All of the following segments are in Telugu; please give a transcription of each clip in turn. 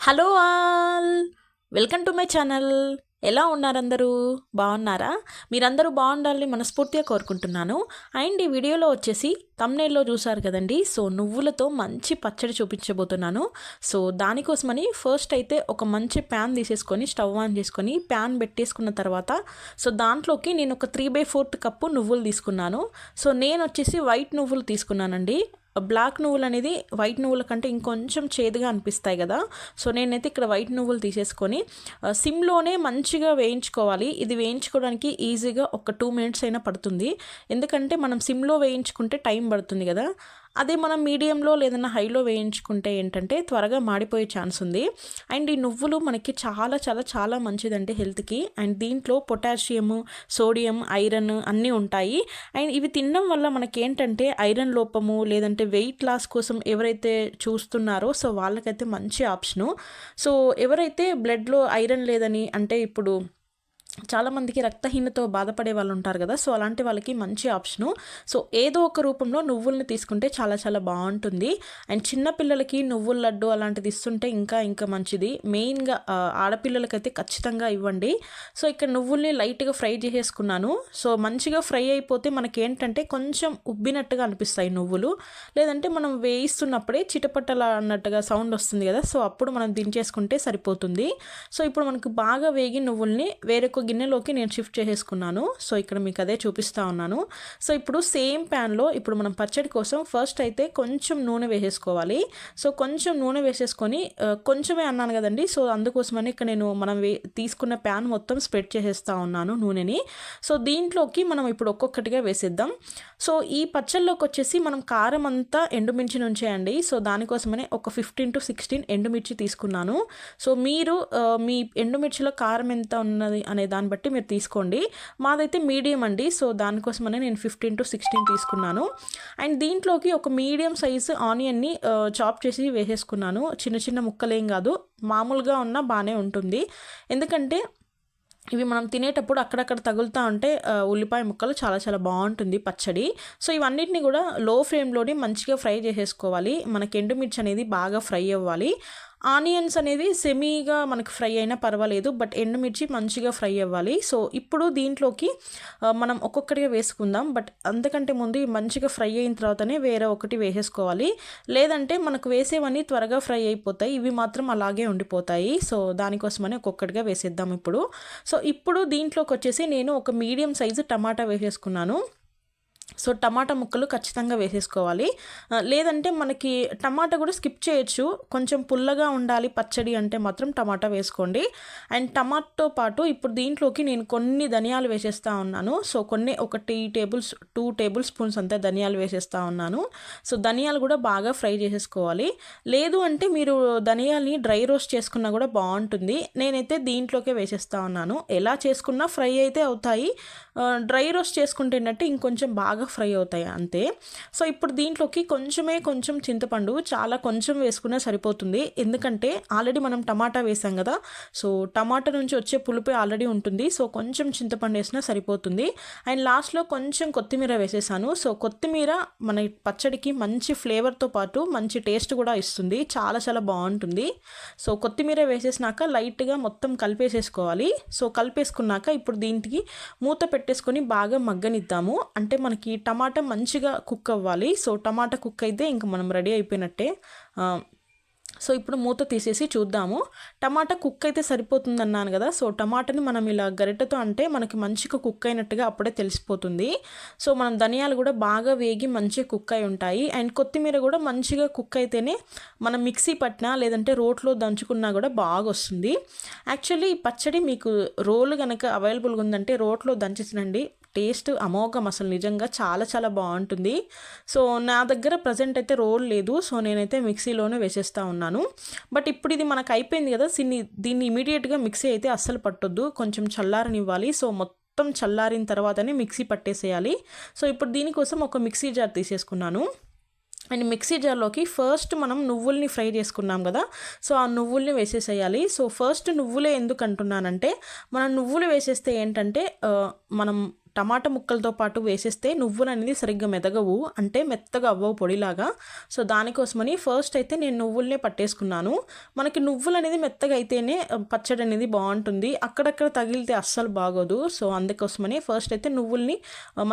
Hello all, welcome to my channel. ఎలా ఉన్నారు అందరూ? బాగున్నారా? మీరందరూ బాగుండాలని మనస్ఫూర్తిగా కోరుకుంటున్నాను. అండ్ ఈ వీడియోలో వచ్చేసి తమ్నేల్లో చూసారు కదండి. సో నువ్వులతో మంచి పచ్చడి చూపించబోతున్నాను. సో దానికోసమని ఫస్ట్ అయితే ఒక మంచి ప్యాన్ తీసేసుకొని స్టవ్ ఆన్ చేసుకొని ప్యాన్ పెట్టేసుకున్న తర్వాత సో దాంట్లోకి నేను ఒక 3/4 కప్పు నువ్వులు తీసుకున్నాను. సో నేను వచ్చేసి వైట్ నువ్వులు తీసుకున్నానండి. బ్లాక్ నువ్వులు అనేది వైట్ నువ్వుల కంటే ఇంకొంచెం చేదుగా అనిపిస్తాయి కదా. సో నేనైతే ఇక్కడ వైట్ నువ్వులు తీసేసుకొని సిమ్లోనే మంచిగా వేయించుకోవాలి. ఇది వేయించుకోవడానికి ఈజీగా ఒక 2 మినిట్స్ అయినా పడుతుంది. ఎందుకంటే మనం సిమ్లో వేయించుకుంటే టైం పడుతుంది కదా. అదే మనం మీడియంలో లేదన్నా హైలో వేయించుకుంటే ఏంటంటే త్వరగా మాడిపోయే ఛాన్స్ ఉంది. అండ్ ఈ నువ్వులు మనకి చాలా చాలా చాలా మంచిదండి హెల్త్కి. అండ్ దీంట్లో పొటాషియము, సోడియం, ఐరన్ అన్నీ ఉంటాయి. అండ్ ఇవి తినడం వల్ల మనకి ఏంటంటే ఐరన్ లోపము లేదంటే వెయిట్ లాస్ కోసం ఎవరైతే చూస్తున్నారో సో వాళ్ళకైతే మంచి ఆప్షను. సో ఎవరైతే బ్లడ్లో ఐరన్ లేదని అంటే ఇప్పుడు చాలామందికి రక్తహీనతో బాధపడే వాళ్ళు ఉంటారు కదా. సో అలాంటి వాళ్ళకి మంచి ఆప్షను. సో ఏదో ఒక రూపంలో నువ్వుల్ని తీసుకుంటే చాలా చాలా బాగుంటుంది. అండ్ చిన్నపిల్లలకి నువ్వుల లడ్డు అలాంటిది ఇస్తుంటే ఇంకా ఇంకా మంచిది. మెయిన్గా ఆడపిల్లలకైతే ఖచ్చితంగా ఇవ్వండి. సో ఇక్కడ నువ్వుల్ని లైట్గా ఫ్రై చేసేసుకున్నాను. సో మంచిగా ఫ్రై అయిపోతే మనకి ఏంటంటే కొంచెం ఉబ్బినట్టుగా అనిపిస్తాయి నువ్వులు. లేదంటే మనం వేయిస్తున్నప్పుడే చిటపట్టలా అన్నట్టుగా సౌండ్ వస్తుంది కదా. సో అప్పుడు మనం దించేసుకుంటే సరిపోతుంది. సో ఇప్పుడు మనకు బాగా వేగి నువ్వుల్ని వేరొక గిన్నెలోకి నేను షిఫ్ట్ చేసేసుకున్నాను. సో ఇక్కడ మీకు అదే చూపిస్తూ ఉన్నాను. సో ఇప్పుడు సేమ్ ప్యాన్లో ఇప్పుడు మనం పచ్చడి కోసం ఫస్ట్ అయితే కొంచెం నూనె వేసేసుకోవాలి. సో కొంచెం నూనె వేసేసుకొని కొంచెమే అన్నాను కదండి. సో అందుకోసమని ఇక్కడ నేను మనం తీసుకున్న ప్యాన్ మొత్తం స్ప్రెడ్ చేసేస్తూ ఉన్నాను నూనెని. సో దీంట్లోకి మనం ఇప్పుడు ఒక్కొక్కటిగా వేసేద్దాం. సో ఈ పచ్చళ్ళలోకి వచ్చేసి మనం కారం అంతా ఎండుమిర్చి నుంచే అండి. సో దానికోసమని ఒక 15 to 16 ఎండుమిర్చి తీసుకున్నాను. సో మీరు మీ ఎండుమిర్చిలో కారం ఎంత ఉన్నది అనే దాన్ని బట్టి మీరు తీసుకోండి. మాదైతే మీడియం అండి. సో దానికోసమనే నేను 15 to 16 తీసుకున్నాను. అండ్ దీంట్లోకి ఒక మీడియం సైజు ఆనియన్ని చాప్ చేసి వేసేసుకున్నాను. చిన్న చిన్న ముక్కలేం కాదు, మామూలుగా ఉన్నా బాగానే ఉంటుంది. ఎందుకంటే ఇవి మనం తినేటప్పుడు అక్కడక్కడ తగులుతూ ఉంటే ఉల్లిపాయ ముక్కలు చాలా చాలా బాగుంటుంది పచ్చడి. సో ఇవన్నిటిని కూడా లో ఫ్లేమ్లోనే మంచిగా ఫ్రై చేసేసుకోవాలి. మనకి ఎండుమిర్చి అనేది బాగా ఫ్రై అవ్వాలి. ఆనియన్స్ అనేది సెమీగా మనకు ఫ్రై అయినా పర్వాలేదు, బట్ ఎండుమిర్చి మంచిగా ఫ్రై అవ్వాలి. సో ఇప్పుడు దీంట్లోకి మనం ఒక్కొక్కటిగా వేసుకుందాం. బట్ అంతకంటే ముందు మంచిగా ఫ్రై అయిన తర్వాతనే వేరే ఒకటి వేసేసుకోవాలి. లేదంటే మనకు వేసేవన్నీ త్వరగా ఫ్రై అయిపోతాయి, ఇవి మాత్రం అలాగే ఉండిపోతాయి. సో దానికోసమని ఒక్కొక్కటిగా వేసేద్దాం ఇప్పుడు. సో ఇప్పుడు దీంట్లోకి వచ్చేసి నేను ఒక మీడియం సైజు టమాటా వేసేసుకున్నాను. సో టమాటా ముక్కలు ఖచ్చితంగా వేసేసుకోవాలి. లేదంటే మనకి టమాటా కూడా స్కిప్ చేయొచ్చు. కొంచెం పుల్లగా ఉండాలి పచ్చడి అంటే మాత్రం టమాటా వేసుకోండి. అండ్ టమాటోతో పాటు ఇప్పుడు దీంట్లోకి నేను కొన్ని ధనియాలు వేసేస్తూ ఉన్నాను. సో కొన్ని ఒక 2 టేబుల్ స్పూన్స్ అంతే ధనియాలు వేసేస్తూ ఉన్నాను. సో ధనియాలు కూడా బాగా ఫ్రై చేసేసుకోవాలి. లేదు అంటే మీరు ధనియాల్ని డ్రై రోస్ట్ చేసుకున్నా కూడా బాగుంటుంది. నేనైతే దీంట్లోకే వేసేస్తూ ఉన్నాను. ఎలా చేసుకున్నా ఫ్రై అయితే అవుతాయి. డ్రై రోస్ట్ చేసుకుంటే ఏంటంటే ఇంకొంచెం బాగా ఫ్రై అవుతాయి అంతే. సో ఇప్పుడు దీంట్లోకి కొంచెం చింతపండు, చాలా కొంచెం వేసుకున్నా సరిపోతుంది. ఎందుకంటే ఆల్రెడీ మనం టమాటా వేసాం కదా. సో టమాటా నుంచి వచ్చే పులుపే ఆల్రెడీ ఉంటుంది. సో కొంచెం చింతపండు వేసినా సరిపోతుంది. అండ్ లాస్ట్లో కొంచెం కొత్తిమీర వేసేసాను. సో కొత్తిమీర మన పచ్చడికి మంచి ఫ్లేవర్తో పాటు మంచి టేస్ట్ కూడా ఇస్తుంది. చాలా చాలా బాగుంటుంది. సో కొత్తిమీర వేసేసినాక లైట్గా మొత్తం కలిపేసేసుకోవాలి. సో కలిపేసుకున్నాక ఇప్పుడు దీనికి మూత పెట్టేసుకొని బాగా మగ్గనిద్దాము. అంటే మనకి టమాటా మంచిగా కుక్ అవ్వాలి. సో టమాటా కుక్ అయితే ఇంకా మనం రెడీ అయిపోయినట్టే. సో ఇప్పుడు మూత తీసేసి చూద్దాము. టమాటా కుక్ అయితే సరిపోతుంది అన్నాను కదా. సో టమాటాని మనం ఇలా గరిటెతో అంటే మనకి మంచిగా కుక్ అయినట్టుగా అప్పుడే తెలిసిపోతుంది. సో మనం ధనియాలు కూడా బాగా వేగి మంచిగా కుక్ అయి ఉంటాయి. అండ్ కొత్తిమీర కూడా మంచిగా కుక్ అయితేనే మనం మిక్సీ పట్టినా లేదంటే రోట్లో దంచుకున్నా కూడా బాగా వస్తుంది. యాక్చువల్లీ ఈ పచ్చడి మీకు రోలు కనుక అవైలబుల్గా ఉందంటే రోట్లో దంచేసినండి, టేస్ట్ అమోఘం, అసలు నిజంగా చాలా చాలా బాగుంటుంది. సో నా దగ్గర ప్రజెంట్ అయితే రోల్ లేదు. సో నేనైతే మిక్సీలోనే వేసేస్తూ ఉన్నాను. బట్ ఇప్పుడు ఇది మనకు అయిపోయింది కదా. దీన్ని ఇమీడియట్గా మిక్సీ అయితే అస్సలు పట్టొద్దు, కొంచెం చల్లారనివ్వాలి. సో మొత్తం చల్లారిన తర్వాతనే మిక్సీ పట్టేసేయాలి. సో ఇప్పుడు దీనికోసం ఒక మిక్సీ జార్ తీసేసుకున్నాను. అండ్ మిక్సీ జార్లోకి ఫస్ట్ మనం నువ్వుల్ని ఫ్రై చేసుకున్నాం కదా. సో ఆ నువ్వుల్ని వేసేసేయాలి. సో ఫస్ట్ నువ్వులే ఎందుకు అంటున్నానంటే మనం నువ్వులు వేసేస్తే ఏంటంటే మనం టమాటా ముక్కలతో పాటు వేసేస్తే నువ్వులు అనేది సరిగ్గా మెదగవు, అంటే మెత్తగా అవ్వవు పొడిలాగా. సో దానికోసమని ఫస్ట్ అయితే నేను నువ్వుల్నే పట్టేసుకున్నాను. మనకి నువ్వులు అనేది మెత్తగా అయితేనే పచ్చడి అనేది బాగుంటుంది, అక్కడక్కడ తగిలితే అస్సలు బాగోదు. సో అందుకోసమని ఫస్ట్ అయితే నువ్వుల్ని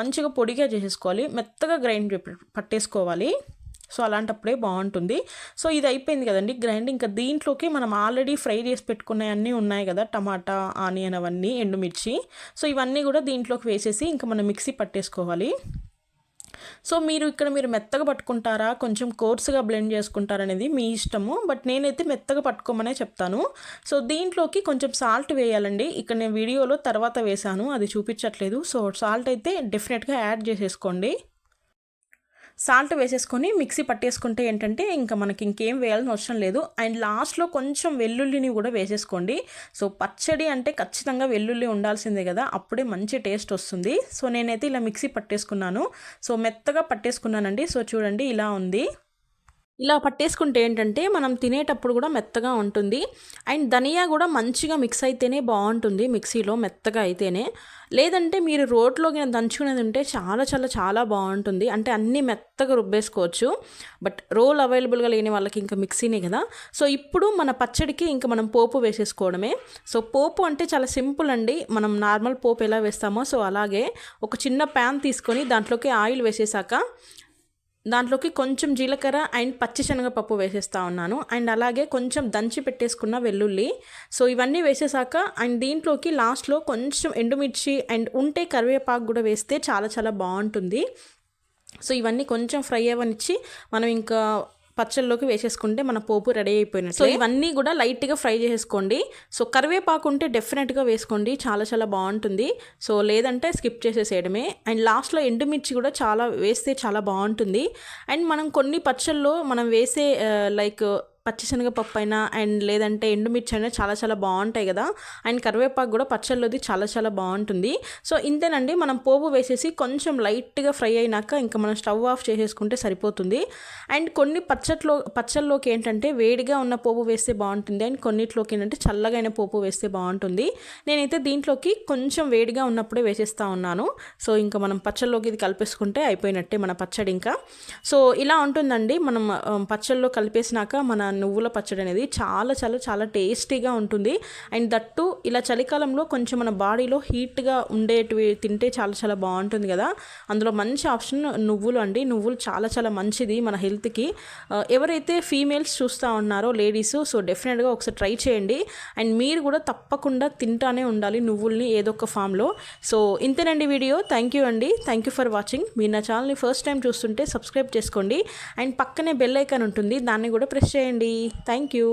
మంచిగా పొడిగా చేసేసుకోవాలి, మెత్తగా గ్రైండ్ పట్టేసుకోవాలి. సో అలాంటప్పుడే బాగుంటుంది. సో ఇది అయిపోయింది కదండి గ్రైండ్. ఇంకా దీంట్లోకి మనం ఆల్రెడీ ఫ్రై చేసి పెట్టుకున్నవన్నీ ఉన్నాయి కదా, టమాటా, ఆనియన్, అవన్నీ, ఎండుమిర్చి. సో ఇవన్నీ కూడా దీంట్లోకి వేసేసి ఇంకా మనం మిక్సీ పట్టేసుకోవాలి. సో మీరు మెత్తగా పట్టుకుంటారా, కొంచెం కోర్సుగా బ్లెండ్ చేసుకుంటారనేది మీ ఇష్టము, బట్ నేనైతే మెత్తగా పట్టుకోమనే చెప్తాను. సో దీంట్లోకి కొంచెం సాల్ట్ వేయాలండి. ఇక్కడ నేను వీడియోలో తర్వాత వేశాను, అది చూపించట్లేదు. సో సాల్ట్ అయితే డెఫినెట్గా యాడ్ చేసేసుకోండి. సాల్ట్ వేసేసుకొని మిక్సీ పట్టేసుకుంటే ఏంటంటే ఇంకా మనకి ఇంకేం వేయాల్సిన అవసరం లేదు. అండ్ లాస్ట్లో కొంచెం వెల్లుల్లిని కూడా వేసేసుకోండి. సో పచ్చడి అంటే ఖచ్చితంగా వెల్లుల్లి ఉండాల్సిందే కదా, అప్పుడే మంచి టేస్ట్ వస్తుంది. సో నేనైతే ఇలా మిక్సీ పట్టేసుకున్నాను. సో మెత్తగా పట్టేసుకున్నానండి. సో చూడండి ఇలా ఉంది. ఇలా పట్టేసుకుంటే ఏంటంటే మనం తినేటప్పుడు కూడా మెత్తగా ఉంటుంది. అండ్ ధనియా కూడా మంచిగా మిక్స్ అయితేనే బాగుంటుంది, మిక్సీలో మెత్తగా అయితేనే. లేదంటే మీరు రోట్లోకి దంచుకునేది ఉంటే చాలా చాలా చాలా బాగుంటుంది, అంటే అన్నీ మెత్తగా రుబ్బేసుకోవచ్చు. బట్ రోల్ అవైలబుల్గా లేని వాళ్ళకి ఇంకా మిక్సీనే కదా. సో ఇప్పుడు మన పచ్చడికి ఇంకా మనం పోపు వేసేసుకోవడమే. సో పోపు అంటే చాలా సింపుల్ అండి, మనం నార్మల్ పోపు ఎలా వేస్తామో సో అలాగే ఒక చిన్న ప్యాన్ తీసుకొని దాంట్లోకి ఆయిల్ వేసేసాక దాంట్లోకి కొంచెం జీలకర్ర అండ్ పచ్చిశనగపప్పు వేసేస్తా ఉన్నాను. అండ్ అలాగే కొంచెం దంచి పెట్టేసుకున్న వెల్లుల్లి. సో ఇవన్నీ వేసేసాక అండ్ దీంట్లోకి లాస్ట్లో కొంచెం ఎండుమిర్చి అండ్ ఉంటే కరివేపాకు కూడా వేస్తే చాలా చాలా బాగుంటుంది. సో ఇవన్నీ కొంచెం ఫ్రై అవ్వనిచ్చి మనం ఇంకా పచ్చళ్ళలోకి వేసేసుకుంటే మన పోపు రెడీ అయిపోయినట్టు. సో ఇవన్నీ కూడా లైట్గా ఫ్రై చేసుకోండి. సో కరివేపాకు ఉంటే డెఫినెట్గా వేసుకోండి, చాలా చాలా బాగుంటుంది. సో లేదంటే స్కిప్ చేసేసేయడమే. అండ్ లాస్ట్లో ఎండుమిర్చి కూడా చాలా వేస్తే చాలా బాగుంటుంది. అండ్ మనం కొన్ని పచ్చళ్ళలో మనం వేసే లైక్ పచ్చిశనగపప్పు అయినా అండ్ లేదంటే ఎండుమిర్చి అయినా చాలా చాలా బాగుంటాయి కదా. అండ్ కరివేపాకు కూడా పచ్చళ్ళది చాలా చాలా బాగుంటుంది. సో ఇంతేనండి, మనం పోపు వేసేసి లైట్గా ఫ్రై అయినాక ఇంకా మనం స్టవ్ ఆఫ్ చేసేసుకుంటే సరిపోతుంది. అండ్ కొన్ని పచ్చళ్ళలోకి ఏంటంటే వేడిగా ఉన్న పోపు వేస్తే బాగుంటుంది, అండ్ కొన్నిట్లోకి ఏంటంటే చల్లగా అయిన పోపు వేస్తే బాగుంటుంది. నేనైతే దీంట్లోకి కొంచెం వేడిగా ఉన్నప్పుడే వేసేస్తూ ఉన్నాను. సో ఇంకా మనం పచ్చళ్ళలోకి ఇది కలిపేసుకుంటే అయిపోయినట్టే మన పచ్చడి ఇంకా. సో ఇలా ఉంటుందండి మనం పచ్చళ్ళలో కలిపేసినాక మన నువ్వుల పచ్చడి అనేది చాలా చాలా చాలా టేస్టీగా ఉంటుంది. అండ్ దట్టు ఇలా చలికాలంలో కొంచెం మన బాడీలో హీట్గా ఉండేటివి తింటే చాలా చాలా బాగుంటుంది కదా. అందులో మంచి ఆప్షన్ నువ్వులు అండి. నువ్వులు చాలా చాలా మంచిది మన హెల్త్కి. ఎవరైతే ఫీమేల్స్ చూస్తూ ఉన్నారో లేడీస్, సో డెఫినెట్గా ఒకసారి ట్రై చేయండి. అండ్ మీరు కూడా తప్పకుండా తింటానే ఉండాలి నువ్వుల్ని ఏదో ఒక ఫామ్లో. సో ఇంతేనండి వీడియో. థ్యాంక్ యూ అండి, థ్యాంక్ యూ ఫర్ వాచింగ్. మీరు నా ఛానల్ని ఫస్ట్ టైం చూస్తుంటే సబ్స్క్రైబ్ చేసుకోండి. అండ్ పక్కనే బెల్ ఐకాన్ ఉంటుంది, దాన్ని కూడా ప్రెస్ చేయండి. Thank you.